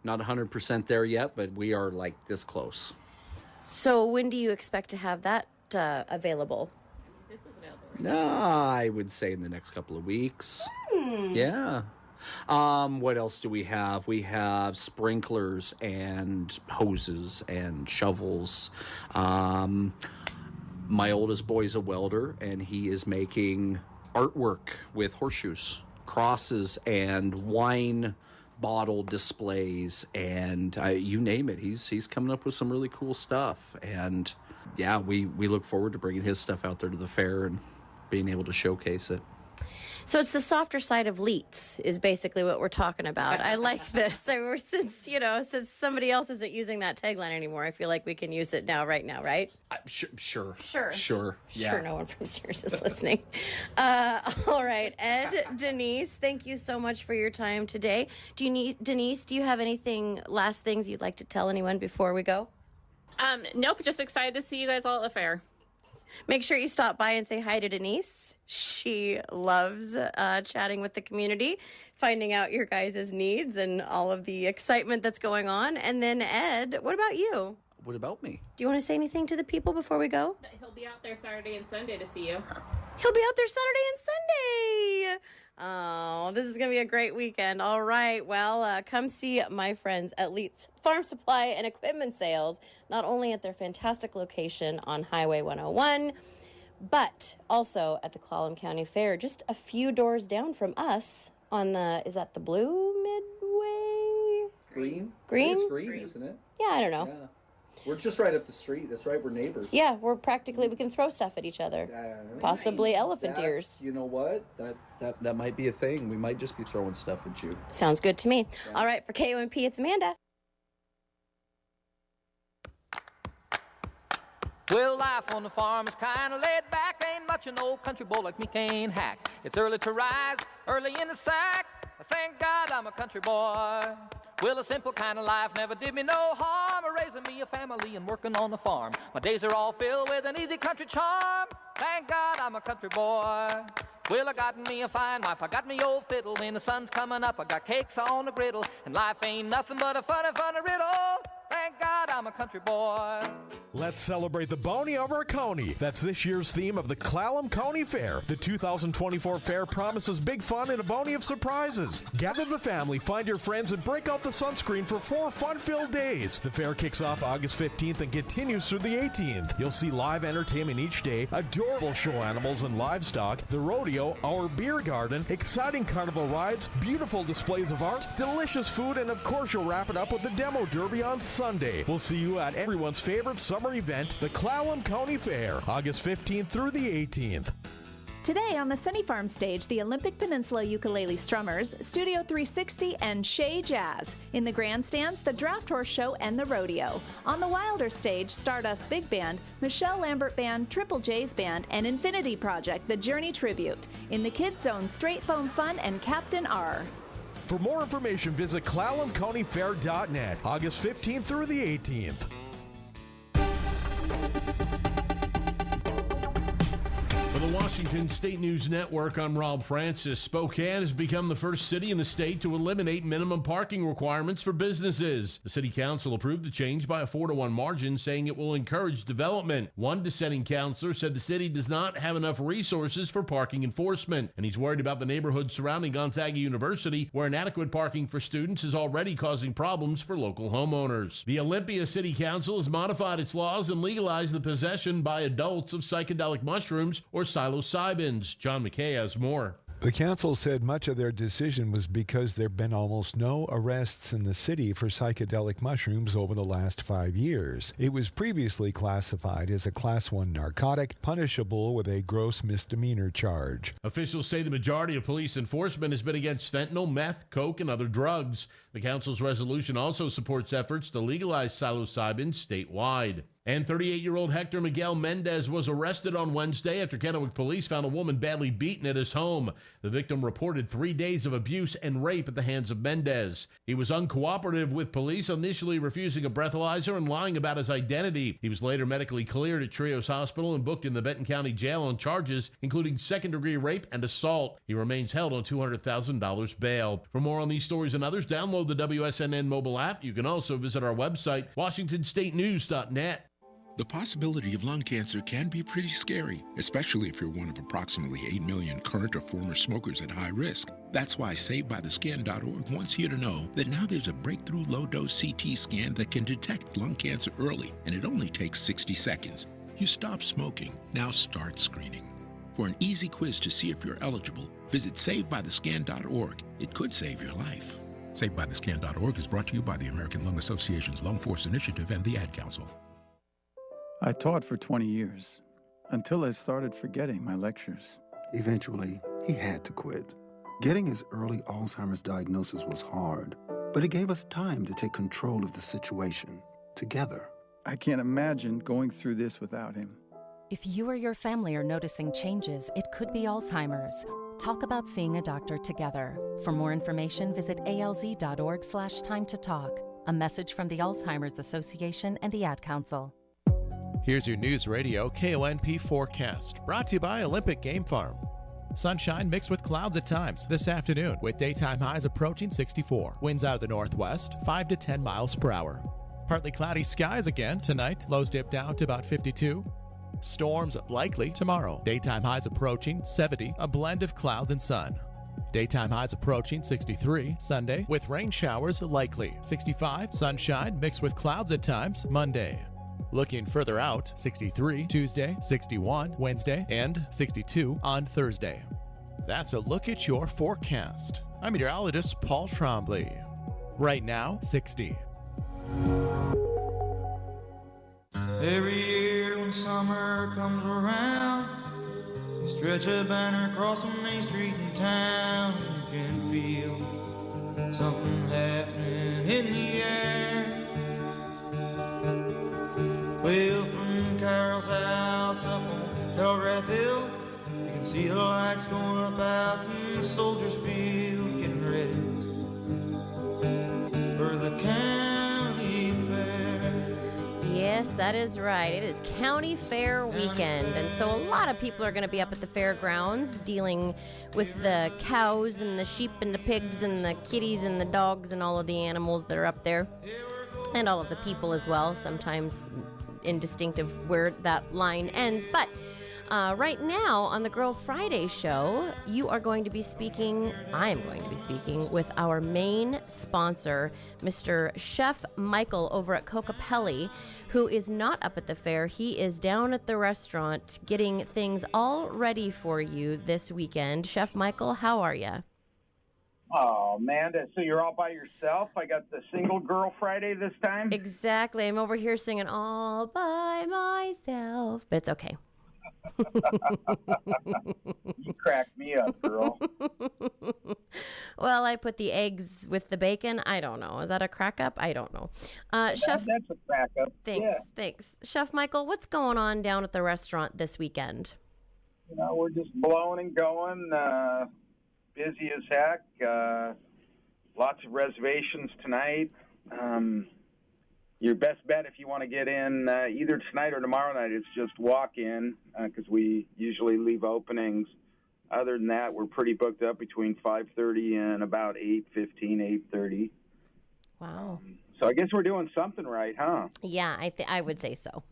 100% there yet, but we are like this close. So when do you expect to have that available? This is available. I would say in the next couple of weeks. Yeah. What else do we have? We have sprinklers and hoses and shovels. My oldest boy's a welder, and he is making artwork with horseshoes, crosses, and wine bottle displays, and you name it. He's coming up with some really cool stuff, and yeah, we look forward to bringing his stuff out there to the fair and being able to showcase it. So it's the softer side of Leets is basically what we're talking about. I like this. So since somebody else isn't using that tagline anymore, I feel like we can use it right now, right? Sure. Yeah. Sure, no one from Sears is listening. All right, Ed, Denise, thank you so much for your time today. Denise, do you have last things you'd like to tell anyone before we go? Nope, just excited to see you guys all at the fair. Make sure you stop by and say hi to Denise. She loves chatting with the community, finding out your guys' needs and all of the excitement that's going on. And then, Ed, what about you? What about me? Do you want to say anything to the people before we go? He'll be out there Saturday and Sunday to see you. He'll be out there Saturday and Sunday. Oh, this is going to be a great weekend. All right. Well, come see my friends at Leets Farm Supply and Equipment Sales, not only at their fantastic location on Highway 101, but also at the Clallam County Fair, just a few doors down from us on is that the Blue Midway? Green? Green? It's green, isn't it? Yeah, I don't know. Yeah. We're just right up the street. That's right. We're neighbors. Yeah, we can throw stuff at each other. Possibly elephant ears. You know what? That might be a thing. We might just be throwing stuff at you. Sounds good to me. Yeah. All right, for KONP, it's Amanda. Well, life on the farm is kind of laid back. Ain't much an old country boy like me can hack. It's early to rise, early in the sack. Thank God I'm a country boy. Well, a simple kind of life never did me no harm. Raising me a family and working on the farm. My days are all filled with an easy country charm. Thank God I'm a country boy. Well, I got me a fine wife, I got me old fiddle. When the sun's coming up, I got cakes on the griddle. And life ain't nothing but a funny riddle. Thank God I'm a country boy. Let's celebrate the Boney over a Coney. That's this year's theme of the Clallam County Fair. The 2024 fair promises big fun and a Boney of surprises. Gather the family, find your friends, and break out the sunscreen for 4 fun-filled days. The fair kicks off August 15th and continues through the 18th. You'll see live entertainment each day, adorable show animals and livestock, the rodeo, our beer garden, exciting carnival rides, beautiful displays of art, delicious food, and of course you'll wrap it up with the demo derby on Sunday. We'll see you at everyone's favorite summer event, the Clallam County Fair, August 15th through the 18th. Today on the Sunny Farm stage, the Olympic Peninsula Ukulele Strummers, Studio 360, and Shea Jazz. In the grandstands, the Draft Horse Show and the Rodeo. On the Wilder stage, Stardust Big Band, Michelle Lambert Band, Triple J's Band, and Infinity Project, the Journey Tribute. In the Kids Zone, Straight Phone Fun and Captain R. For more information, visit ClallamCountyFair.net, August 15th through the 18th. For the Washington State News Network, I'm Rob Francis. Spokane has become the first city in the state to eliminate minimum parking requirements for businesses. The city council approved the change by a 4-1 margin, saying it will encourage development. One dissenting councilor said the city does not have enough resources for parking enforcement, and he's worried about the neighborhood surrounding Gonzaga University, where inadequate parking for students is already causing problems for local homeowners. The Olympia City Council has modified its laws and legalized the possession by adults of psychedelic mushrooms or psilocybins. John McKay has more. The council said much of their decision was because there have been almost no arrests in the city for psychedelic mushrooms over the last 5 years. It was previously classified as a Class 1 narcotic, punishable with a gross misdemeanor charge. Officials say the majority of police enforcement has been against fentanyl, meth, coke, and other drugs. The council's resolution also supports efforts to legalize psilocybin statewide. And 38-year-old Hector Miguel Mendez was arrested on Wednesday after Kennewick police found a woman badly beaten at his home. The victim reported 3 days of abuse and rape at the hands of Mendez. He was uncooperative with police, initially refusing a breathalyzer and lying about his identity. He was later medically cleared at Trios Hospital and booked in the Benton County Jail on charges including second-degree rape and assault. He remains held on $200,000 bail. For more on these stories and others, download the WSNN mobile app. You can also visit our website, WashingtonStateNews.net. The possibility of lung cancer can be pretty scary, especially if you're one of approximately 8 million current or former smokers at high risk. That's why SaveByTheScan.org wants you to know that now there's a breakthrough low-dose CT scan that can detect lung cancer early, and it only takes 60 seconds. You stop smoking, now start screening. For an easy quiz to see if you're eligible, visit SaveByTheScan.org. It could save your life. SaveByTheScan.org is brought to you by the American Lung Association's Lung Force Initiative and the Ad Council. I taught for 20 years, until I started forgetting my lectures. Eventually, he had to quit. Getting his early Alzheimer's diagnosis was hard, but it gave us time to take control of the situation, together. I can't imagine going through this without him. If you or your family are noticing changes, it could be Alzheimer's. Talk about seeing a doctor together. For more information, visit alz.org/time to talk. A message from the Alzheimer's Association and the Ad Council. Here's your News Radio KONP forecast, brought to you by Olympic Game Farm. Sunshine mixed with clouds at times this afternoon, with daytime highs approaching 64. Winds out of the northwest, 5 to 10 miles per hour. Partly cloudy skies again tonight, lows dip down to about 52. Storms likely tomorrow. Daytime highs approaching 70, a blend of clouds and sun. Daytime highs approaching 63 Sunday, with rain showers likely. 65, sunshine mixed with clouds at times Monday. Looking further out, 63 Tuesday, 61 Wednesday, and 62 on Thursday. That's a look at your forecast. I'm meteorologist Paul Trombley. Right now, 60. Every year when summer comes around, you stretch a banner across the main street in town, and you can feel something happening in the air. Well, from Carol's house up on Telegraph Hill, you can see the lights going up out in the soldiers' field, getting ready for the county fair. Yes, that is right. It is County Fair weekend, and so a lot of people are going to be up at the fairgrounds dealing with the cows and the sheep and the pigs and the kitties and the dogs and all of the animals that are up there, and all of the people as well, sometimes indistinct of where that line ends. But right now on the Girl Friday show, you are going to be speaking, I am going to be speaking with our main sponsor, Mr. Chef Michael over at Kokopelli, who is not up at the fair. He is down at the restaurant getting things all ready for you this weekend. Chef Michael, how are you? Oh, Amanda, so you're all by yourself? I got the single Girl Friday this time? Exactly. I'm over here singing all by myself, but it's okay. You cracked me up, girl. Well, I put the eggs with the bacon. I don't know. Is that a crack up? I don't know. Chef, that's a crack up. Thanks. Chef Michael, what's going on down at the restaurant this weekend? You know, we're just blowing and going. Busy as heck. Lots of reservations tonight. Your best bet if you want to get in either tonight or tomorrow night is just walk in because we usually leave openings. Other than that, we're pretty booked up between 5:30 and about 8:15, 8:30. Wow. So I guess we're doing something right, huh? Yeah, I would say so.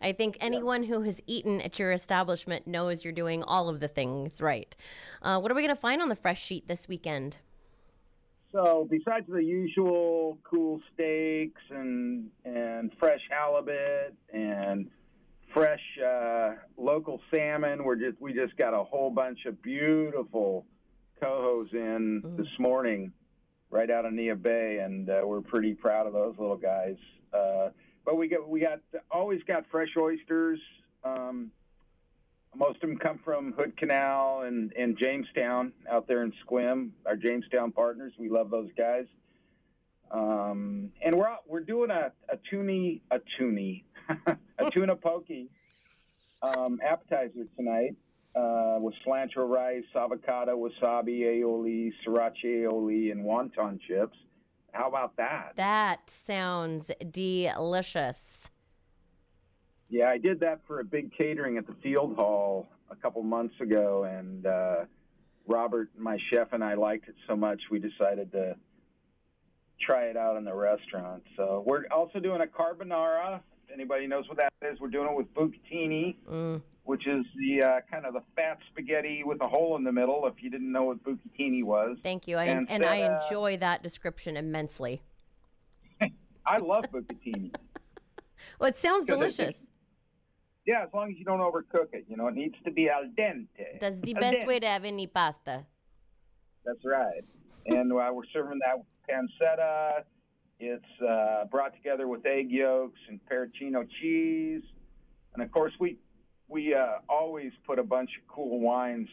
I think anyone who has eaten at your establishment knows you're doing all of the things right. What are we going to find on the fresh sheet this weekend? So besides the usual cool steaks and fresh halibut and fresh local salmon. We just got a whole bunch of beautiful cohos in this morning, right out of Nia Bay, and we're pretty proud of those little guys. But we always got fresh oysters. Most of them come from Hood Canal and Jamestown out there in Sequim. Our Jamestown partners, we love those guys. And we're doing a tuna poke appetizer tonight with cilantro rice, avocado, wasabi, aioli, sriracha aioli, and wonton chips. How about that? That sounds delicious. Yeah, I did that for a big catering at the Field Hall a couple months ago, and Robert, my chef, and I liked it so much we decided to try it out in the restaurant. So we're also doing a carbonara. If anybody knows what that is, we're doing it with bucatini, which is the kind of the fat spaghetti with a hole in the middle, if you didn't know what bucatini was. Thank you. I enjoy that description immensely. I love bucatini. Well, it sounds delicious. Yeah, as long as you don't overcook it. You know, it needs to be al dente. That's the Al best dente. way to have any pasta. That's right. And we're serving that with pancetta. It's brought together with egg yolks and pecorino cheese. And, of course, we always put a bunch of cool wines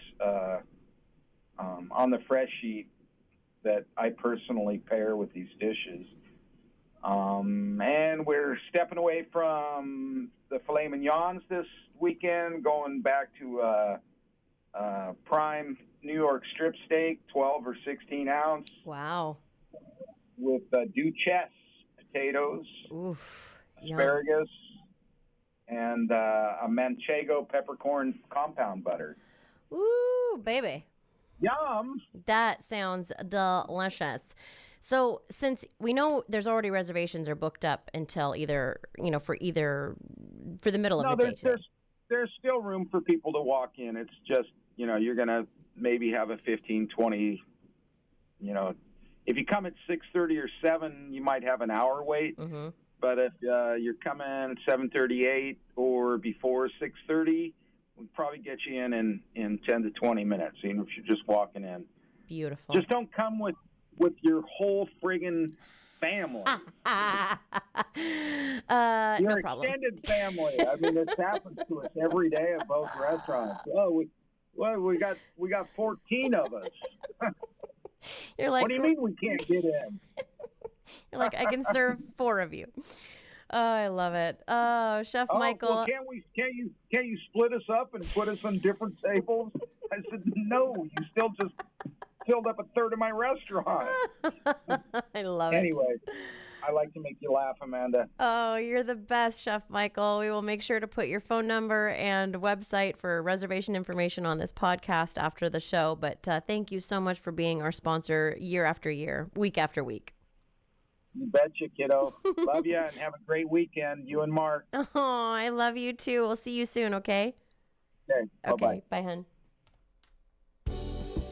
on the fresh sheet that I personally pair with these dishes. And we're stepping away from the filet mignons this weekend, going back to prime New York strip steak, 12 or 16 ounce. Wow. With Duchesse potatoes, asparagus, and a Manchego peppercorn compound butter. Ooh, baby. Yum. That sounds delicious. So since we know there's already reservations are booked up until for the middle of the day today. There's still room for people to walk in. It's just, you're going to maybe have a 15, 20, if you come at 6:30 or 7, you might have an hour wait. Mm-hmm. But if you're coming at 7:38 or before 6:30, we'll probably get you in 10 to 20 minutes, even if you're just walking in. Beautiful. Just don't come with your whole friggin' family. Your no problem. extended family. I mean, it happens to us every day at both restaurants. Oh, we got 14 of us. You're like, what do you mean we can't get in? You're like, I can serve 4 of you. Oh, I love it. Oh, Chef Michael. Well, can't you split us up and put us on different tables? I said, no, you still just filled up a third of my restaurant. I love it. Anyway, I like to make you laugh, Amanda. Oh, you're the best, Chef Michael. We will make sure to put your phone number and website for reservation information on this podcast after the show. But thank you so much for being our sponsor year after year, week after week. You betcha, kiddo. Love you, and have a great weekend, you and Mark. Oh, I love you too. We'll see you soon, okay? Okay, bye-bye. Okay, bye, hun.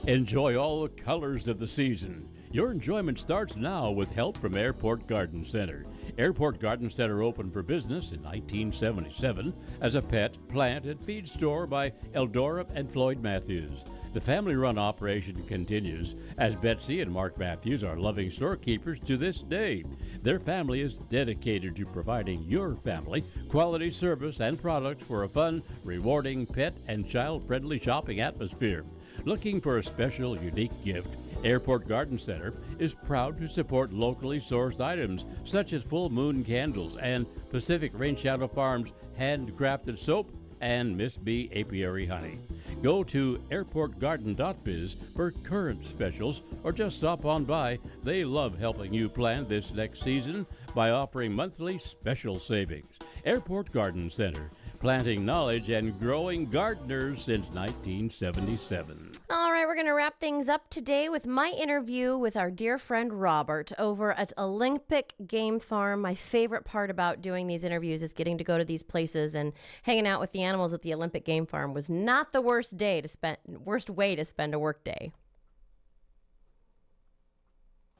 Enjoy all the colors of the season. Your enjoyment starts now with help from Airport Garden Center. Airport Garden Center opened for business in 1977 as a pet, plant, and feed store by Eldora and Floyd Matthews. The family-run operation continues as Betsy and Mark Matthews are loving storekeepers to this day. Their family is dedicated to providing your family quality service and products for a fun, rewarding, pet, and child-friendly shopping atmosphere. Looking for a special, unique gift? Airport Garden Center is proud to support locally sourced items such as Full Moon candles and Pacific Rain Shadow Farms handcrafted soap and Miss B apiary honey. Go to airportgarden.biz for current specials or just stop on by. They love helping you plan this next season by offering monthly special savings. Airport Garden Center, planting knowledge and growing gardeners since 1977. All right, we're going to wrap things up today with my interview with our dear friend Robert over at Olympic Game Farm. My favorite part about doing these interviews is getting to go to these places and hanging out with the animals at the Olympic Game Farm was not the worst way to spend a work day.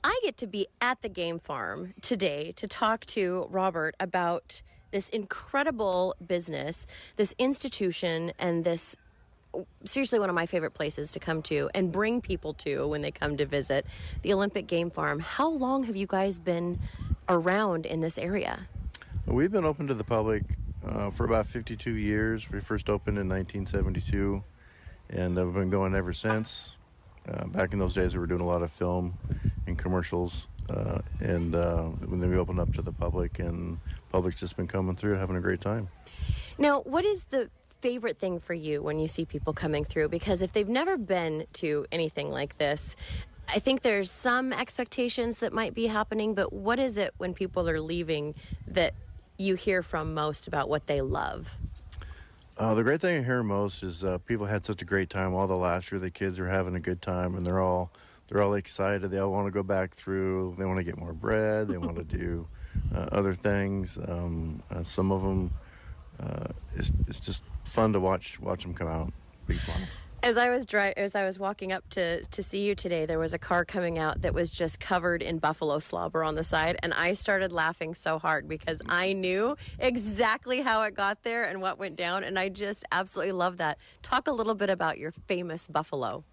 I get to be at the game farm today to talk to Robert about this incredible business, this institution, and this seriously one of my favorite places to come to and bring people to when they come to visit, the Olympic Game Farm. How long have you guys been around in this area? We've been open to the public for about 52 years. We first opened in 1972, and we've been going ever since. Back in those days, we were doing a lot of film and commercials, and then we opened up to the public, and public's just been coming through, having a great time. Now, what is the favorite thing for you when you see people coming through? Because if they've never been to anything like this, I think there's some expectations that might be happening, but what is it when people are leaving that you hear from most about what they love? The great thing I hear most is people had such a great time all the last year. The kids are having a good time, and they're all excited. They all want to go back through. They want to get more bread. They want to do other things. Some of them, it's just fun to watch them come out. Big smiles. As I was walking up to see you today, there was a car coming out that was just covered in buffalo slobber on the side, and I started laughing so hard because I knew exactly how it got there and what went down, and I just absolutely love that. Talk a little bit about your famous buffalo.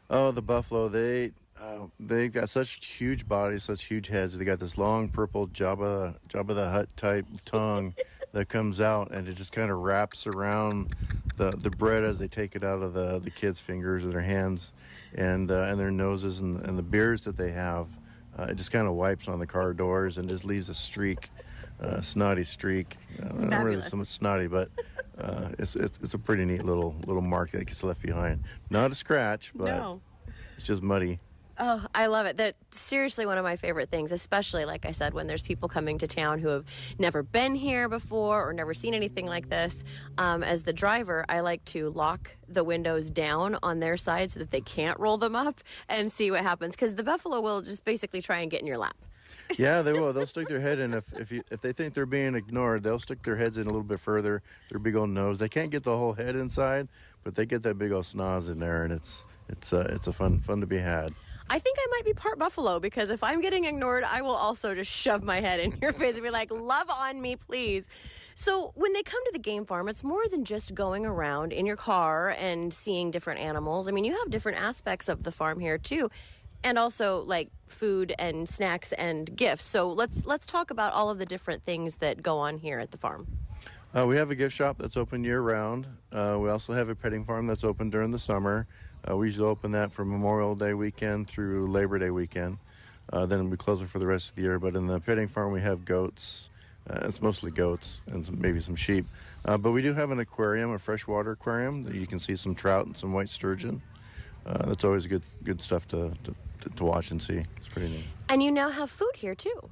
Oh, the buffalo, they've got such huge bodies, such huge heads. They got this long purple Jabba the Hutt type tongue that comes out, and it just kind of wraps around the bread as they take it out of the kids' fingers or their hands, and their noses, and the beards that they have. It just kind of wipes on the car doors and just leaves a streak, snotty streak. Not really so much snotty, but it's a pretty neat little mark that gets left behind. Not a scratch, but No. It's just muddy. Oh, I love it. That's seriously one of my favorite things, especially, like I said, when there's people coming to town who have never been here before or never seen anything like this. As the driver, I like to lock the windows down on their side so that they can't roll them up and see what happens, because the buffalo will just basically try and get in your lap. Yeah, they will. They'll stick their head in. If they think they're being ignored, they'll stick their heads in a little bit further, their big old nose. They can't get the whole head inside, but they get that big old snoz in there, and it's a fun to be had. I think I might be part buffalo, because if I'm getting ignored, I will also just shove my head in your face and be like, love on me, please. So when they come to the game farm, it's more than just going around in your car and seeing different animals. I mean, you have different aspects of the farm here too, and also like food and snacks and gifts. So let's talk about all of the different things that go on here at the farm. We have a gift shop that's open year-round. We also have a petting farm that's open during the summer. We usually open that from Memorial Day weekend through Labor Day weekend. Then we close it for the rest of the year. But in the petting farm, we have goats. It's mostly goats and maybe some sheep. But we do have an aquarium, a freshwater aquarium, that you can see some trout and some white sturgeon. That's always good stuff to watch and see. It's pretty neat. And you now have food here too.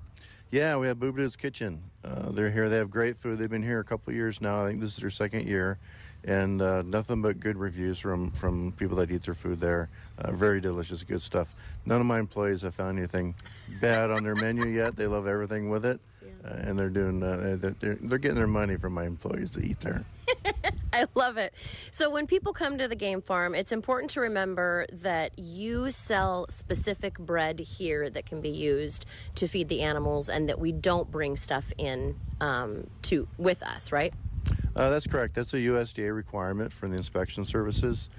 Yeah, we have Boo Boo's Kitchen. They're here. They have great food. They've been here a couple of years now. I think this is their second year. And nothing but good reviews from people that eat their food there. Very delicious, good stuff. None of my employees have found anything bad on their menu yet. They love everything with it, and they're doing. They're getting their money from my employees to eat there. I love it. So when people come to the game farm, it's important to remember that you sell specific bread here that can be used to feed the animals, and that we don't bring stuff in with us, right? That's correct. That's a USDA requirement for the inspection services.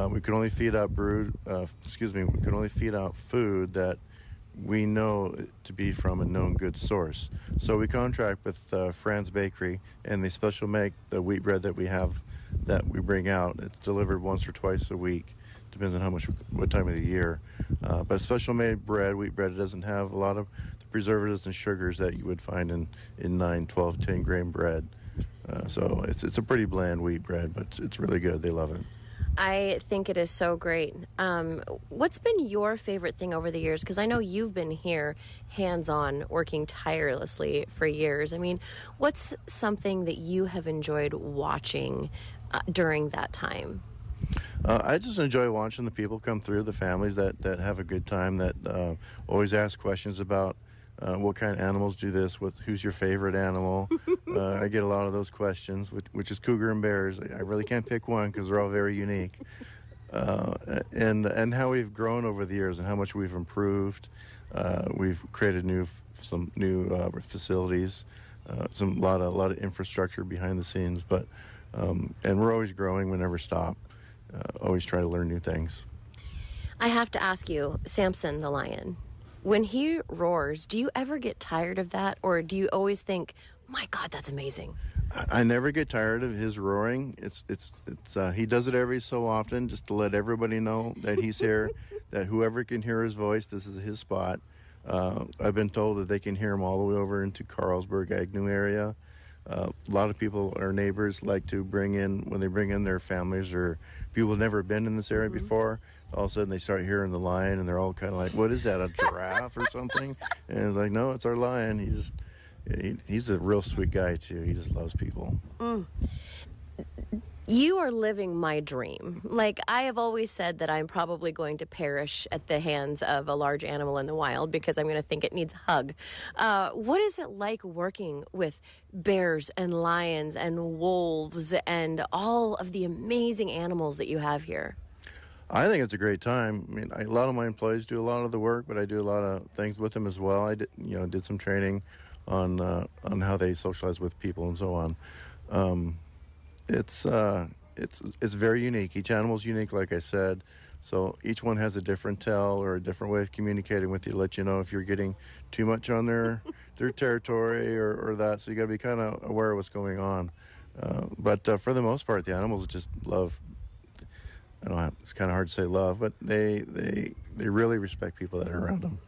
We can only feed out we can only feed out food that we know to be from a known good source. So we contract with Fran's Bakery, and they special make the wheat bread that we bring out. It's delivered once or twice a week. Depends on what time of the year. But special made bread, wheat bread, it doesn't have a lot of the preservatives and sugars that you would find in 9, 12, 10 grain bread. So it's a pretty bland wheat bread, but it's really good. They love it. I think it is so great. What's been your favorite thing over the years? Because I know you've been here hands-on, working tirelessly for years. I mean, what's something that you have enjoyed watching during that time? I just enjoy watching the people come through, the families that have a good time, that always ask questions about what kind of animals do this, who's your favorite animal. I get a lot of those questions, which is cougar and bears. I really can't pick one because they're all very unique. And how we've grown over the years and how much we've improved. We've created some new facilities. a lot of infrastructure behind the scenes, but and we're always growing. We never stop. Always try to learn new things. I have to ask you, Samson the lion, when he roars, do you ever get tired of that, or do you always think, my God, that's amazing? I never get tired of his roaring. It's he does it every so often just to let everybody know that he's here, that whoever can hear his voice, this is his spot. I've been told that they can hear him all the way over into Carlsberg, Agnew area. A lot of people, our neighbors, like to when they bring in their families or people who've never been in this area before. All of a sudden they start hearing the lion, and they're all kind of like, what is that, a giraffe or something? And it's like, no, it's our lion. He's a real sweet guy, too. He just loves people. You are living my dream. Like, I have always said that I'm probably going to perish at the hands of a large animal in the wild because I'm going to think it needs a hug. What is it like working with bears and lions and wolves and all of the amazing animals that you have here? I think it's a great time. I mean, a lot of my employees do a lot of the work, but I do a lot of things with them as well. I did some training on how they socialize with people and so on. It's very unique. Each animal's unique, like I said. So each one has a different tell or a different way of communicating with you to let you know if you're getting too much on their territory or that. So you got to be kind of aware of what's going on. But for the most part, the animals just love. It's kind of hard to say love, but they really respect people that are around them.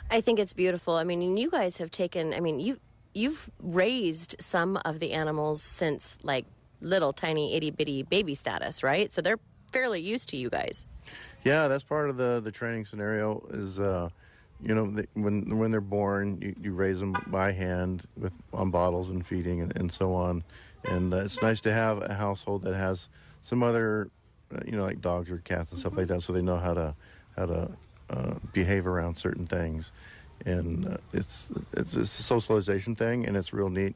I think it's beautiful. I mean, you guys have taken. I mean, you've raised some of the animals since like little tiny itty bitty baby status, right? So they're fairly used to you guys. Yeah, that's part of the training scenario. Is when they're born, you raise them by hand on bottles and feeding and so on. And it's nice to have a household that has some other, like dogs or cats and stuff like that, so they know how to behave around certain things. And it's a socialization thing, and it's real neat.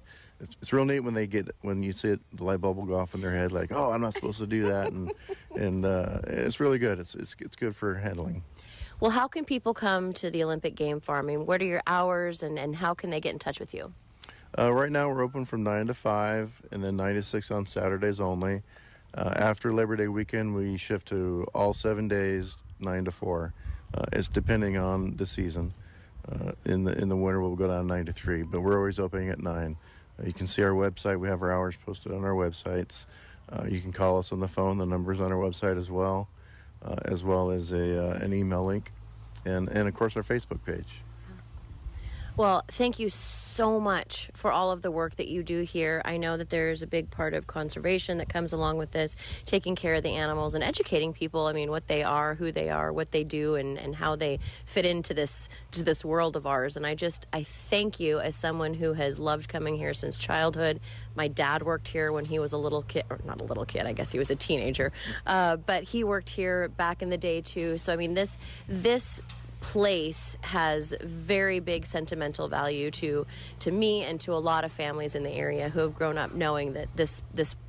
It's real neat when you see the light bulb go off in their head, like, oh, I'm not supposed to do that, and it's really good. It's good for handling. Well, how can people come to the Olympic Game Farm? I mean, what are your hours, and how can they get in touch with you? Right now we're open from 9 to 5, and then 9 to 6 on Saturdays only. After Labor Day weekend, we shift to all 7 days, 9 to 4. It's depending on the season. In the winter, we'll go down 9 to 3, but we're always opening at 9. You can see our website. We have our hours posted on our websites. You can call us on the phone. The number's on our website as well as an email link, and of course our Facebook page. Well, thank you so much for all of the work that you do here. I know that there's a big part of conservation that comes along with this, taking care of the animals and educating people, I mean, what they are, who they are, what they do, and how they fit into this world of ours. And I thank you as someone who has loved coming here since childhood. My dad worked here when he was a little kid, or not a little kid, I guess he was a teenager, but he worked here back in the day too. So, I mean, this place has very big sentimental value to me and to a lot of families in the area who have grown up knowing that this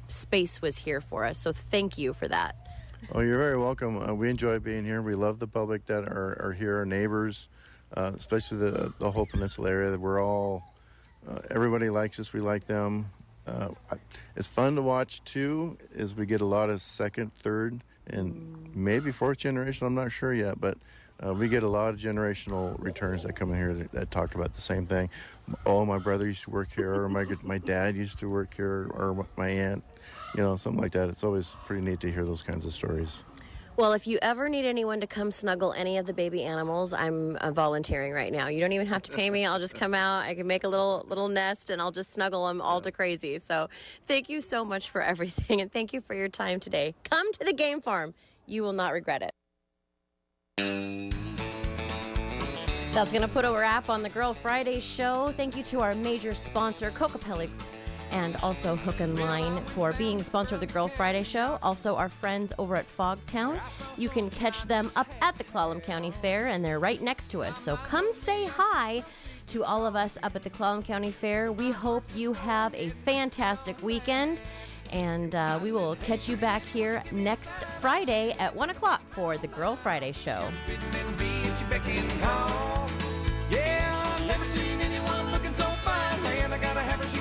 space was here for us. So thank you for that. Oh, you're very welcome. We enjoy being here. We love the public that are here, our neighbors, especially the whole peninsula area. That we're all everybody likes us. We like them. It's fun to watch too. Is we get a lot of second, third, and maybe fourth generation. I'm not sure yet, but. We get a lot of generational returns that come in here that talk about the same thing. Oh, my brother used to work here, or my dad used to work here, or my aunt, something like that. It's always pretty neat to hear those kinds of stories. Well, if you ever need anyone to come snuggle any of the baby animals, I'm volunteering right now. You don't even have to pay me. I'll just come out. I can make a little nest, and I'll just snuggle them all to crazy. So thank you so much for everything, and thank you for your time today. Come to the Game Farm. You will not regret it. That's going to put a wrap on the Girl Friday show. Thank you to our major sponsor, Coca-Cola, and also Hook and Line for being the sponsor of the Girl Friday show. Also, our friends over at Fogtown. You can catch them up at the Clallam County Fair, and they're right next to us. So come say hi to all of us up at the Clallam County Fair. We hope you have a fantastic weekend, and we will catch you back here next Friday at 1 o'clock for the Girl Friday show. Yeah, never seen anyone looking so fine, man. I gotta have her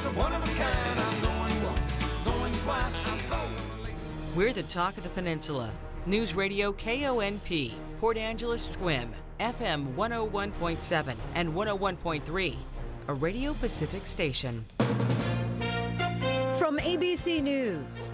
the talk of the peninsula. Newsradio KONP, Port Angeles Squim, FM 101.7 and 101.3, a Radio Pacific station. From ABC News.